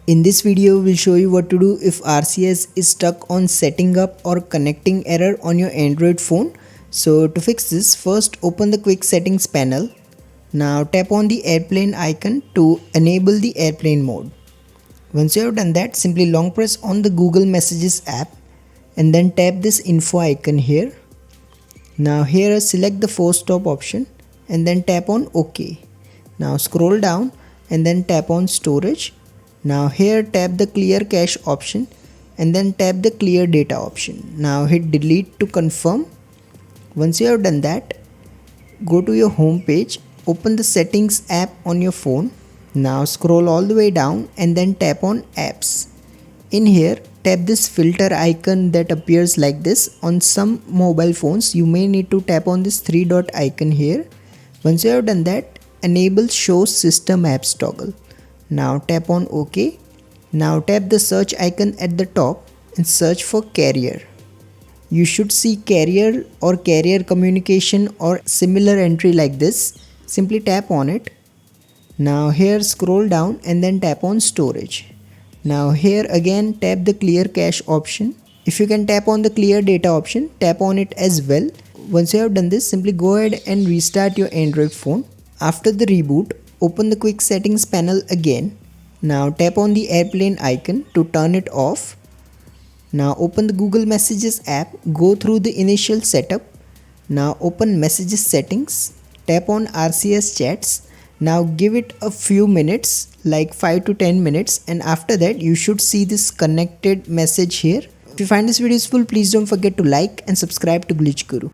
In this video, we'll show you what to do if RCS is stuck on setting up or connecting error on your Android phone. So to fix this, first open the quick settings panel. Now tap on the airplane icon to enable the airplane mode. Once you have done that, simply long press on the Google Messages app and then tap this info icon here. Now here select the force stop option and then tap on OK. Now scroll down and then tap on storage. Now here tap the clear cache option and then tap the clear data option. Now hit delete to confirm. Once you have done that, go to your home page, open the settings app on your phone. Now scroll all the way down and then tap on apps. In here, tap this filter icon that appears like this. On some mobile phones, you may need to tap on this 3-dot icon here. Once you have done that, enable show system apps toggle. Now tap on OK. Now tap the search icon at the top and search for carrier. You should see carrier or carrier communication or similar entry like this. Simply tap on it. Now here scroll down and then tap on storage. Now here again tap the clear cache option. If you can tap on the clear data option, tap on it as well. Once you have done this, simply go ahead and restart your Android phone. After the reboot, open the quick settings panel again. Now tap on the airplane icon to turn it off. Now open the Google Messages app, go through the initial setup. Now open messages settings, tap on RCS chats. Now give it a few minutes, like 5 to 10 minutes, and after that you should see this connected message here. If you find this video useful, please don't forget to like and subscribe to Glitch Guru.